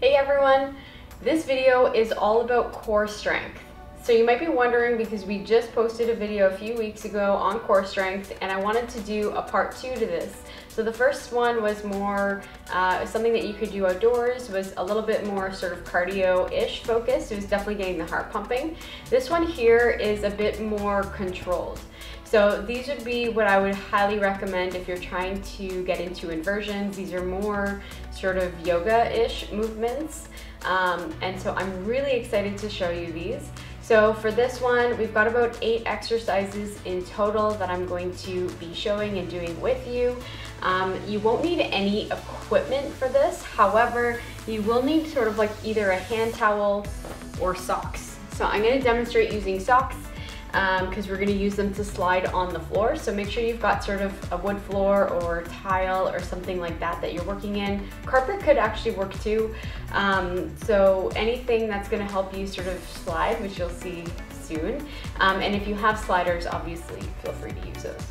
Hey everyone, this video is all about core strength. So you might be wondering, because we just posted a video a few weeks ago on core strength and I wanted to do a part 2 to this. So the first one was more something that you could do outdoors, was a little bit more sort of cardio-ish focused. It was definitely getting the heart pumping. This one here is a bit more controlled. So these would be what I would highly recommend if you're trying to get into inversions. These are more sort of yoga-ish movements. And so I'm really excited to show you these. So for this one, we've got about 8 exercises in total that I'm going to be showing and doing with you. You won't need any equipment for this. However, you will need sort of like either a hand towel or socks. So I'm going to demonstrate using socks because we're going to use them to slide on the floor. So make sure you've got sort of a wood floor or tile or something like that that you're working in. Carpet could actually work too. So anything that's going to help you sort of slide, which you'll see soon. And if you have sliders, obviously feel free to use those.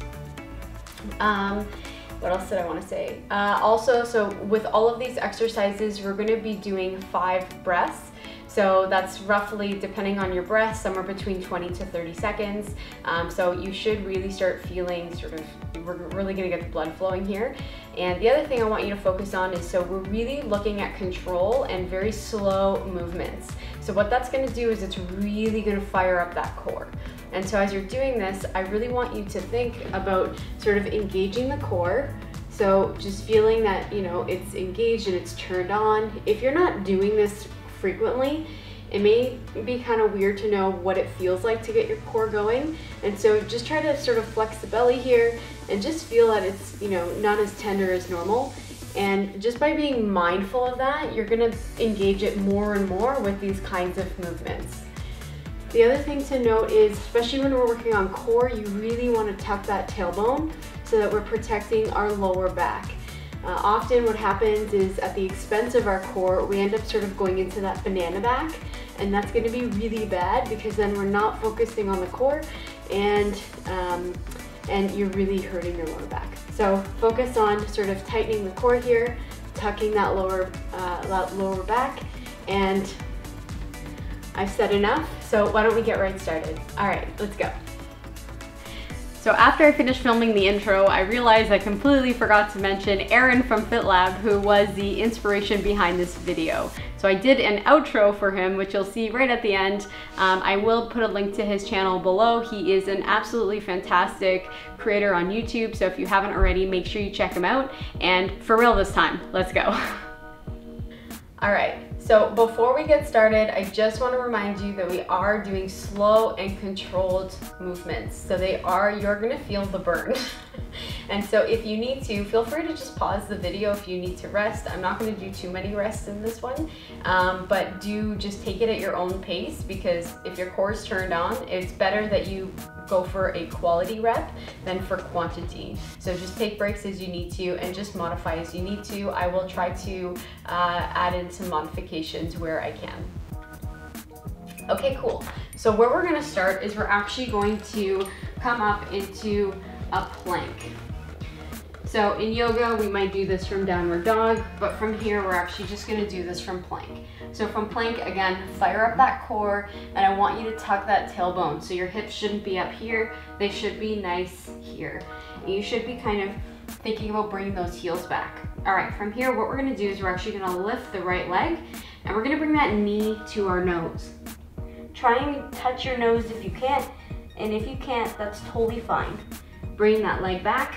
What else did I want to say? Also, so with all of these exercises, we're going to be doing 5 breaths. So that's roughly, depending on your breath, somewhere between 20 to 30 seconds. So you should really start feeling sort of, we're really gonna get the blood flowing here. And the other thing I want you to focus on is, so we're really looking at control and very slow movements. So what that's gonna do is it's really gonna fire up that core. And so as you're doing this, I really want you to think about sort of engaging the core. So just feeling that, you know, it's engaged and it's turned on. If you're not doing this frequently, it may be kind of weird to know what it feels like to get your core going. And so just try to sort of flex the belly here and just feel that it's, you know, not as tender as normal. And just by being mindful of that, you're gonna engage it more and more with these kinds of movements. The other thing to note is, especially when we're working on core, you really want to tuck that tailbone so that we're protecting our lower back. Often what happens is, at the expense of our core, we end up sort of going into that banana back, and that's going to be really bad because then we're not focusing on the core and you're really hurting your lower back. So focus on sort of tightening the core here, tucking that lower back, and I've said enough, so why don't we get right started. All right, let's go. So after I finished filming the intro, I realized I completely forgot to mention Aaron from FitLab, who was the inspiration behind this video. So I did an outro for him, which you'll see right at the end. I will put a link to his channel below. He is an absolutely fantastic creator on YouTube, so if you haven't already, make sure you check him out. And for real this time, let's go. All right, so before we get started, I just want to remind you that we are doing slow and controlled movements. So you're gonna feel the burn. And so if you need to, feel free to just pause the video if you need to rest. I'm not gonna do too many rests in this one, but do just take it at your own pace, because if your core is turned on, it's better that you go for a quality rep than for quantity. So just take breaks as you need to and just modify as you need to. I will try to add in some modifications where I can. Okay, cool. So where we're gonna start is we're actually going to come up into a plank. So in yoga, we might do this from downward dog, but from here, we're actually just gonna do this from plank. So from plank, again, fire up that core, and I want you to tuck that tailbone. So your hips shouldn't be up here, they should be nice here. And you should be kind of thinking about bringing those heels back. All right, from here, what we're gonna do is we're actually gonna lift the right leg, and we're gonna bring that knee to our nose. Try and touch your nose if you can't, and if you can't, that's totally fine. Bring that leg back.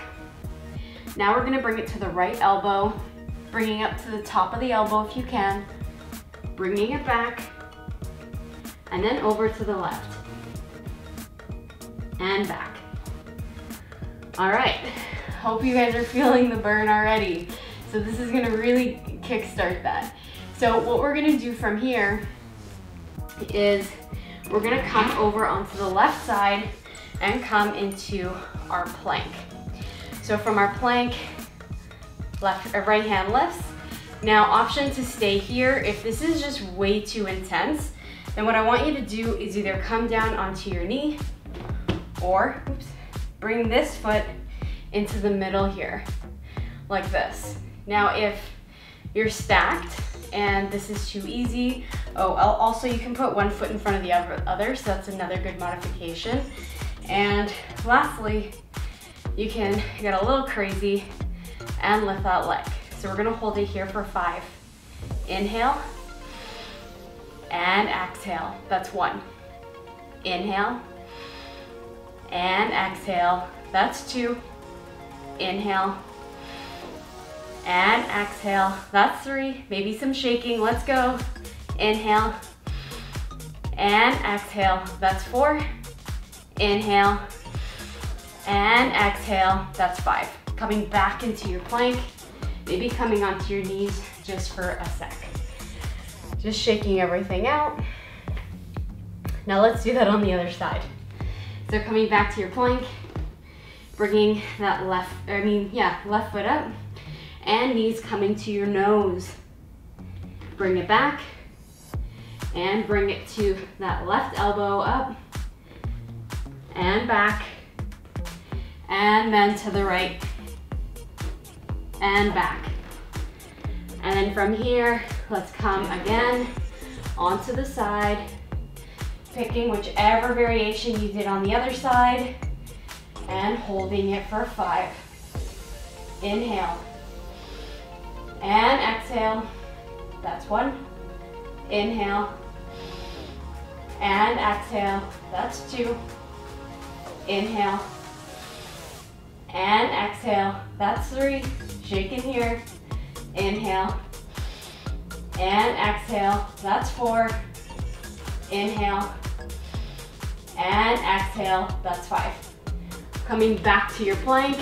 Now we're gonna bring it to the right elbow, bringing it up to the top of the elbow if you can, bringing it back, and then over to the left, and back. All right, hope you guys are feeling the burn already. So this is gonna really kickstart that. So what we're gonna do from here is we're gonna come over onto the left side and come into our plank. So from our plank, right hand lifts. Now, option to stay here. If this is just way too intense, then what I want you to do is either come down onto your knee or bring this foot into the middle here, like this. Now, if you're stacked and this is too easy. Oh, also you can put one foot in front of the other, so that's another good modification. And lastly, you can get a little crazy and lift that leg. So we're gonna hold it here for 5. Inhale and exhale. That's 1. Inhale and exhale. That's 2. Inhale and exhale. That's 3. Maybe some shaking. Let's go. Inhale and exhale. That's 4. Inhale and exhale. That's 5. Coming back into your plank. Maybe coming onto your knees just for a sec. Just shaking everything out. Now let's do that on the other side. So coming back to your plank, bringing that left foot up, and knees coming to your nose. Bring it back, and bring it to that left elbow up, and back, and then to the right, and back. And then from here, let's come again onto the side, picking whichever variation you did on the other side, and holding it for 5. Inhale and exhale. That's 1. Inhale and exhale. That's 2. Inhale and exhale. That's 3. Shaking here. Inhale and exhale. That's 4. Inhale and exhale. That's 5. Coming back to your plank.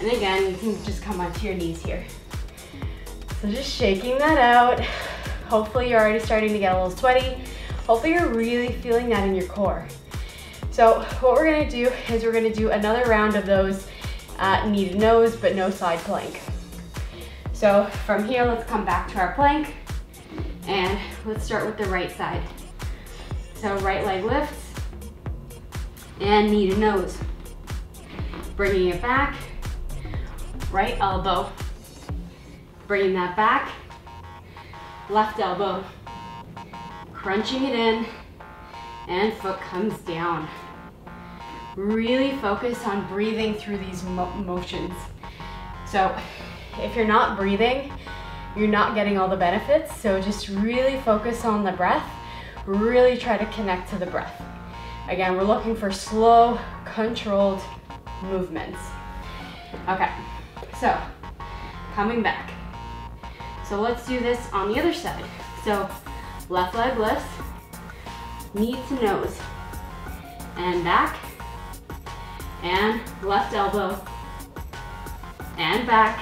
And again, you can just come onto your knees here. So just shaking that out. Hopefully you're already starting to get a little sweaty. Hopefully you're really feeling that in your core. So what we're gonna do is we're gonna do another round of those knee to nose, but no side plank. So from here, let's come back to our plank, and let's start with the right side. So right leg lifts, and knee to nose. Bringing it back, right elbow. Bringing that back, left elbow. Crunching it in, and foot comes down. Really focus on breathing through these motions. So if you're not breathing, you're not getting all the benefits. So just really focus on the breath. Really try to connect to the breath. Again, we're looking for slow, controlled movements. Okay, so coming back. So let's do this on the other side. So left leg lifts, knee to nose, and back, and left elbow, and back,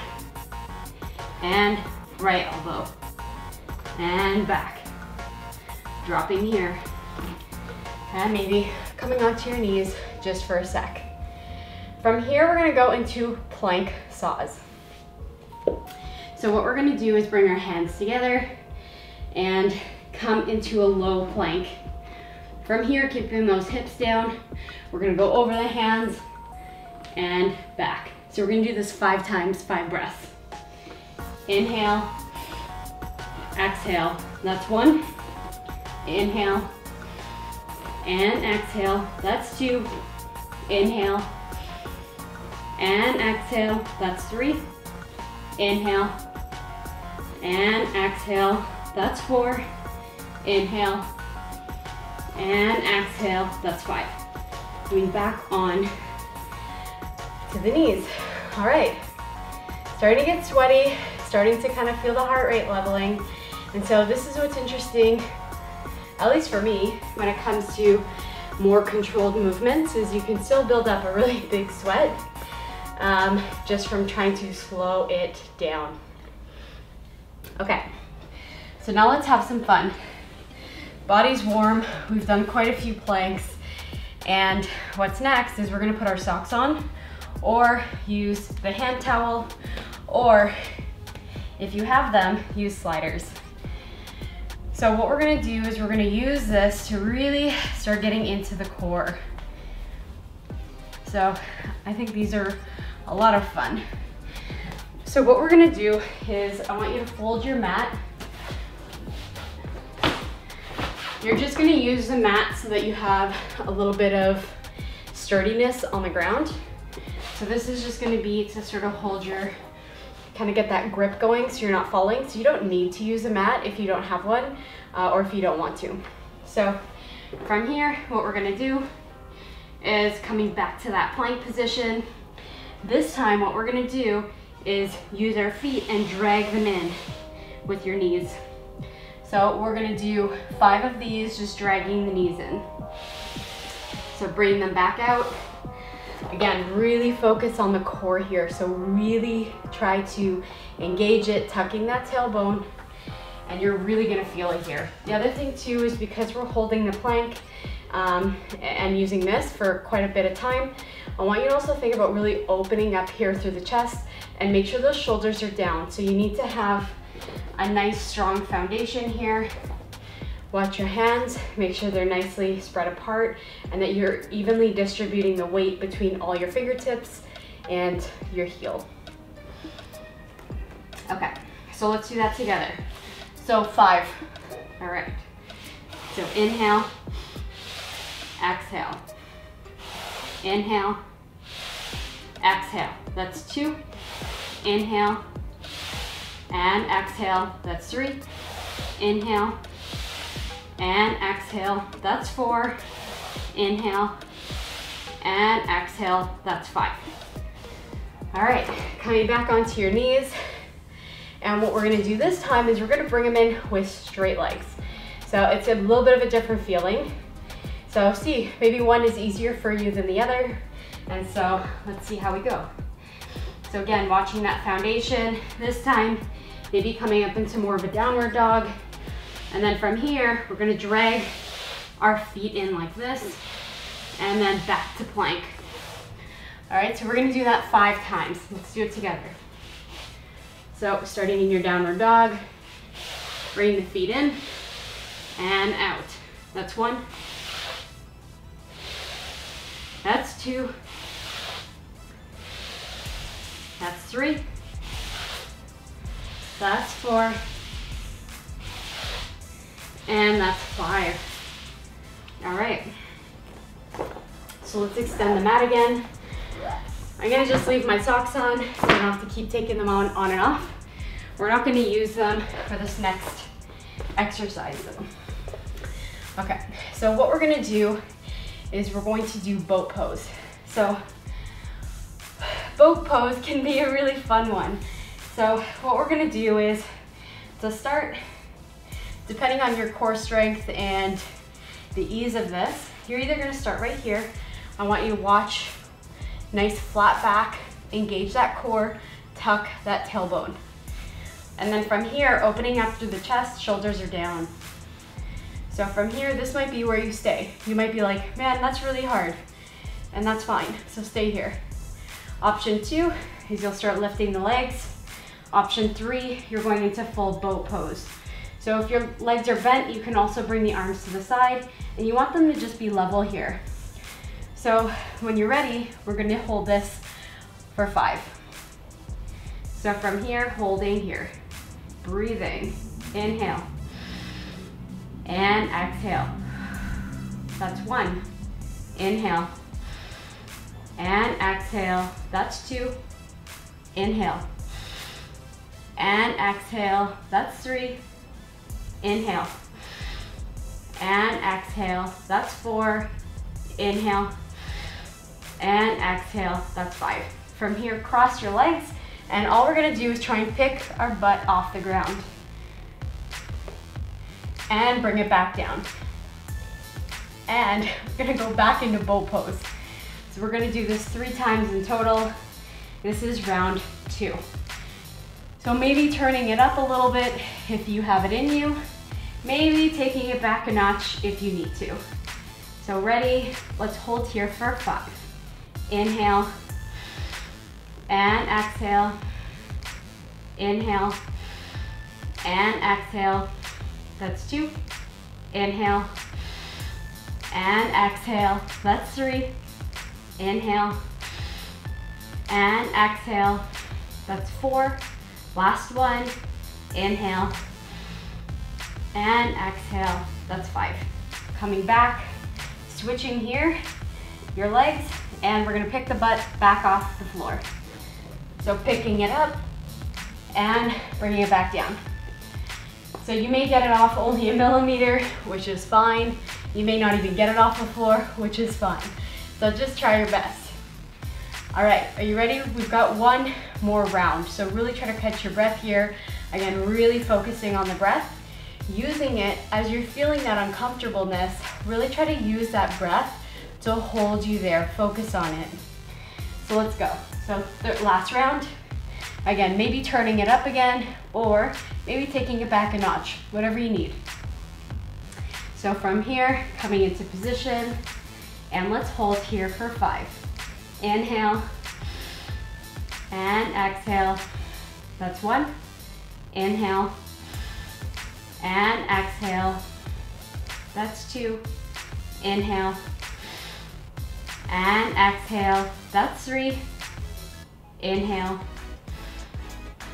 and right elbow, and back. Dropping here, and maybe coming onto your knees just for a sec. From here, we're gonna go into plank saws. So what we're gonna do is bring our hands together and come into a low plank. From here, keeping those hips down, we're gonna go over the hands and back. So we're gonna do this 5 times, 5 breaths. Inhale, exhale. That's 1. Inhale and exhale. That's 2. Inhale and exhale. That's 3. Inhale and exhale. That's 4. Inhale and exhale. That's 5. Coming back on to the knees. All right, starting to get sweaty, starting to kind of feel the heart rate leveling. And so this is what's interesting, at least for me, when it comes to more controlled movements, is you can still build up a really big sweat just from trying to slow it down. Okay, so now let's have some fun. Body's warm, we've done quite a few planks, and what's next is we're gonna put our socks on, or use the hand towel, or if you have them, use sliders. So what we're gonna do is we're gonna use this to really start getting into the core. So I think these are a lot of fun. So what we're gonna do is I want you to fold your mat You're just gonna use the mat so that you have a little bit of sturdiness on the ground. So this is just gonna be to sort of hold your, kind of get that grip going so you're not falling. So you don't need to use a mat if you don't have one or if you don't want to. So from here, what we're gonna do is coming back to that plank position. This time what we're gonna do is use our feet and drag them in with your knees. So we're gonna do 5 of these, just dragging the knees in. So bring them back out. Again, really focus on the core here. So really try to engage it, tucking that tailbone, and you're really gonna feel it here. The other thing too is because we're holding the plank and using this for quite a bit of time, I want you to also think about really opening up here through the chest and make sure those shoulders are down. So you need to have a nice strong foundation here. Watch your hands, make sure they're nicely spread apart and that you're evenly distributing the weight between all your fingertips and your heel. Okay, so let's do that together. So 5, all right. So inhale, exhale, inhale, exhale. That's 2, inhale, and exhale, that's 3, inhale, and exhale, that's 4, inhale, and exhale, that's 5. All right, coming back onto your knees, and what we're gonna do this time is we're gonna bring them in with straight legs. So it's a little bit of a different feeling. So see, maybe one is easier for you than the other, and so let's see how we go. So again, watching that foundation, this time, maybe coming up into more of a downward dog. And then from here, we're gonna drag our feet in like this, and then back to plank. All right, so we're gonna do that 5 times. Let's do it together. So starting in your downward dog, bring the feet in and out. That's 1. That's 2. That's 3. That's 4. And that's 5. All right. So let's extend the mat again. I'm gonna just leave my socks on so I don't have to keep taking them on and off. We're not gonna use them for this next exercise though. Okay, so what we're gonna do is we're going to do boat pose. So boat pose can be a really fun one. So what we're gonna do is to start, depending on your core strength and the ease of this, you're either gonna start right here. I want you to watch, nice flat back, engage that core, tuck that tailbone. And then from here, opening up through the chest, shoulders are down. So from here, this might be where you stay. You might be like, man, that's really hard. And that's fine, so stay here. Option 2 is you'll start lifting the legs. Option 3, you're going into full boat pose. So if your legs are bent, you can also bring the arms to the side, and you want them to just be level here. So when you're ready, we're gonna hold this for 5. So from here, holding here, breathing, inhale, and exhale. That's 1, inhale, and exhale, that's 2, inhale, and exhale, that's 3, inhale, and exhale, that's 4, inhale, and exhale, that's 5. From here, cross your legs, and all we're gonna do is try and pick our butt off the ground and bring it back down. And we're gonna go back into boat pose. So we're gonna do this 3 times in total. This is round 2. So maybe turning it up a little bit if you have it in you, maybe taking it back a notch if you need to. So ready, let's hold here for 5. Inhale, and exhale, inhale, and exhale, that's 2, inhale, and exhale, that's 3, inhale, and exhale, that's 4, last one, inhale, and exhale, that's 5. Coming back, switching here, your legs, and we're gonna pick the butt back off the floor. So picking it up and bringing it back down. So you may get it off only a millimeter, which is fine. You may not even get it off the floor, which is fine. So just try your best. All right, are you ready? We've got one more round. So really try to catch your breath here. Again, really focusing on the breath. Using it as you're feeling that uncomfortableness, really try to use that breath to hold you there. Focus on it. So let's go. So the last round. Again, maybe turning it up again, or maybe taking it back a notch, whatever you need. So from here, coming into position, and let's hold here for 5. Inhale, and exhale, that's 1. Inhale, and exhale, that's 2. Inhale, and exhale, that's 3. Inhale,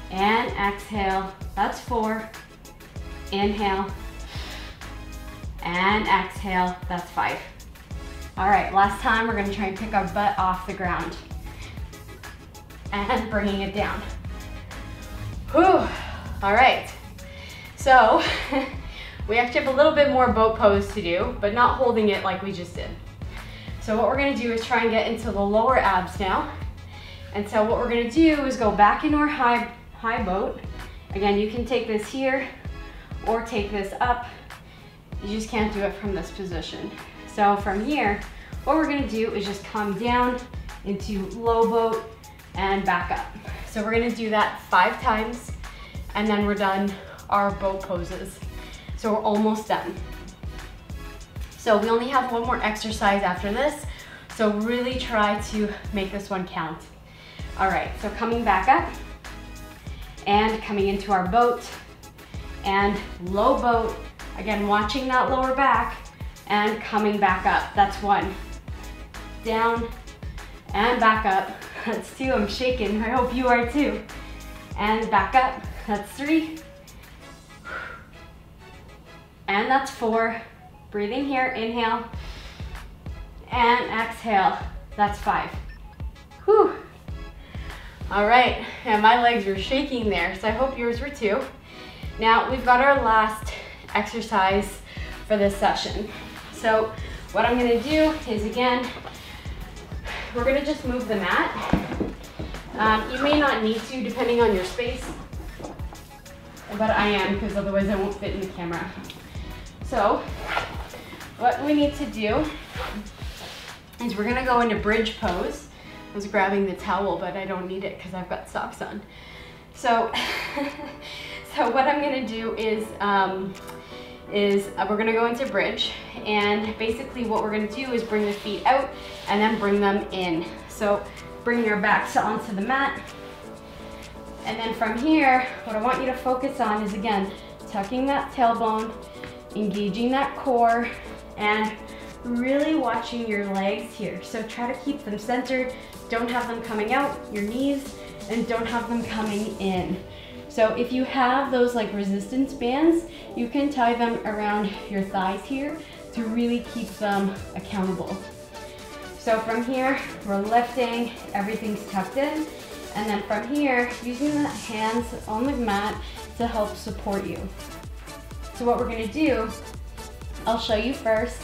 and exhale, that's 4. Inhale, and exhale, that's 5. All right, last time we're gonna try and pick our butt off the ground and bringing it down. Whew, all right. So we actually have a little bit more boat pose to do, but not holding it like we just did. So what we're gonna do is try and get into the lower abs now. And so what we're gonna do is go back into our high boat. Again, you can take this here or take this up. You just can't do it from this position. So from here, what we're gonna do is just come down into low boat and back up. So we're gonna do that 5 times, and then we're done our boat poses. So we're almost done. So we only have one more exercise after this, so really try to make this one count. All right, so coming back up and coming into our boat and low boat. Again, watching that lower back and coming back up. That's 1. Down and back up. That's 2. I'm shaking. I hope you are too. And back up. That's 3. And that's 4. Breathing here. Inhale and exhale. That's 5. Whew. All right, and my legs were shaking there, so I hope yours were too. Now we've got our last exercise for this session. So what I'm gonna do is, again, we're gonna just move the mat. You may not need to, depending on your space, but I am, because otherwise I won't fit in the camera. So what we need to do is we're gonna go into bridge pose. I was grabbing the towel, but I don't need it because I've got socks on. So, so what I'm gonna do is we're gonna go into bridge, and basically what we're gonna do is bring the feet out and then bring them in. So bringing our backs onto the mat. And then from here, what I want you to focus on is, again, tucking that tailbone, engaging that core, and really watching your legs here. So try to keep them centered. Don't have them coming out, your knees, and don't have them coming in. So if you have those like resistance bands, you can tie them around your thighs here to really keep them accountable. So from here, we're lifting, everything's tucked in. And then from here, using the hands on the mat to help support you. So what we're gonna do, I'll show you first,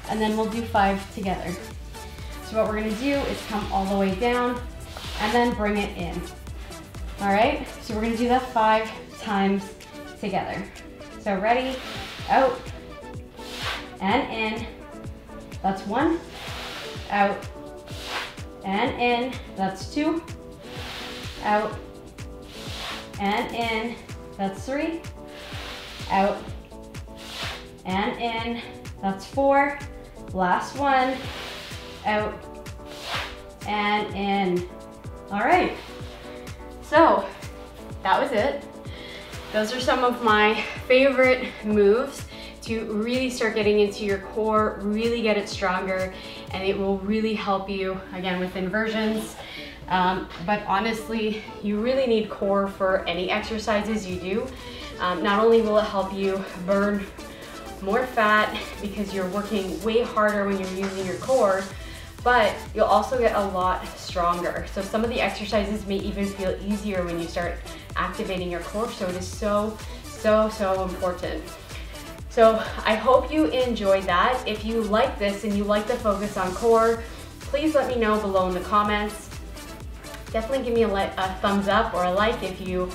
and then we'll do 5 together. So what we're gonna do is come all the way down and then bring it in. All right, so we're gonna do that 5 times together. So ready, out, and in, that's 1, out, and in, that's 2, out, and in, that's 3, out, and in, that's 4, last one, out, and in. All right, so that was it. Those are some of my favorite moves to really start getting into your core, really get it stronger, and it will really help you, again, with inversions. But honestly, you really need core for any exercises you do, Not only will it help you burn more fat because you're working way harder when you're using your core, but you'll also get a lot stronger. So some of the exercises may even feel easier when you start activating your core. So it is so important. So I hope you enjoyed that. If you like this and you like the focus on core, please let me know below in the comments. Definitely give me a thumbs up or a like if you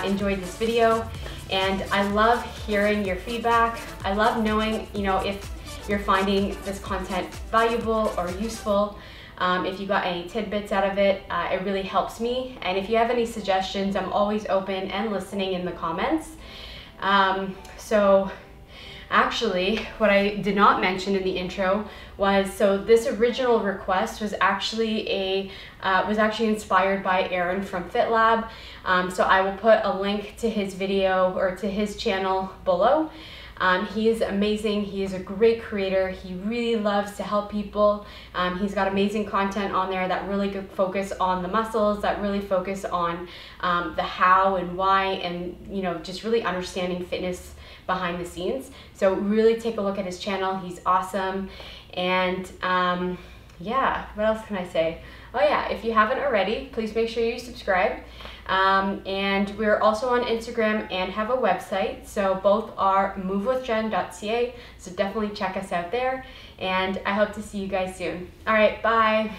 enjoyed this video. And I love hearing your feedback. I love knowing, if you're finding this content valuable or useful. If you got any tidbits out of it, it really helps me. And if you have any suggestions, I'm always open and listening in the comments. So actually, what I did not mention in the intro was, so this original request was actually inspired by Aaron from FitLab. So I will put a link to his video or to his channel below. He is amazing. He is a great creator. He really loves to help people. He's got amazing content on there that really good focus on the muscles, that really focus on the how and why, and just really understanding fitness behind the scenes. So really take a look at his channel. He's awesome. And yeah, what else can I say? Oh yeah, if you haven't already, please make sure you subscribe. And we're also on Instagram and have a website. So both are movewithjen.ca. So definitely check us out there. And I hope to see you guys soon. All right, bye.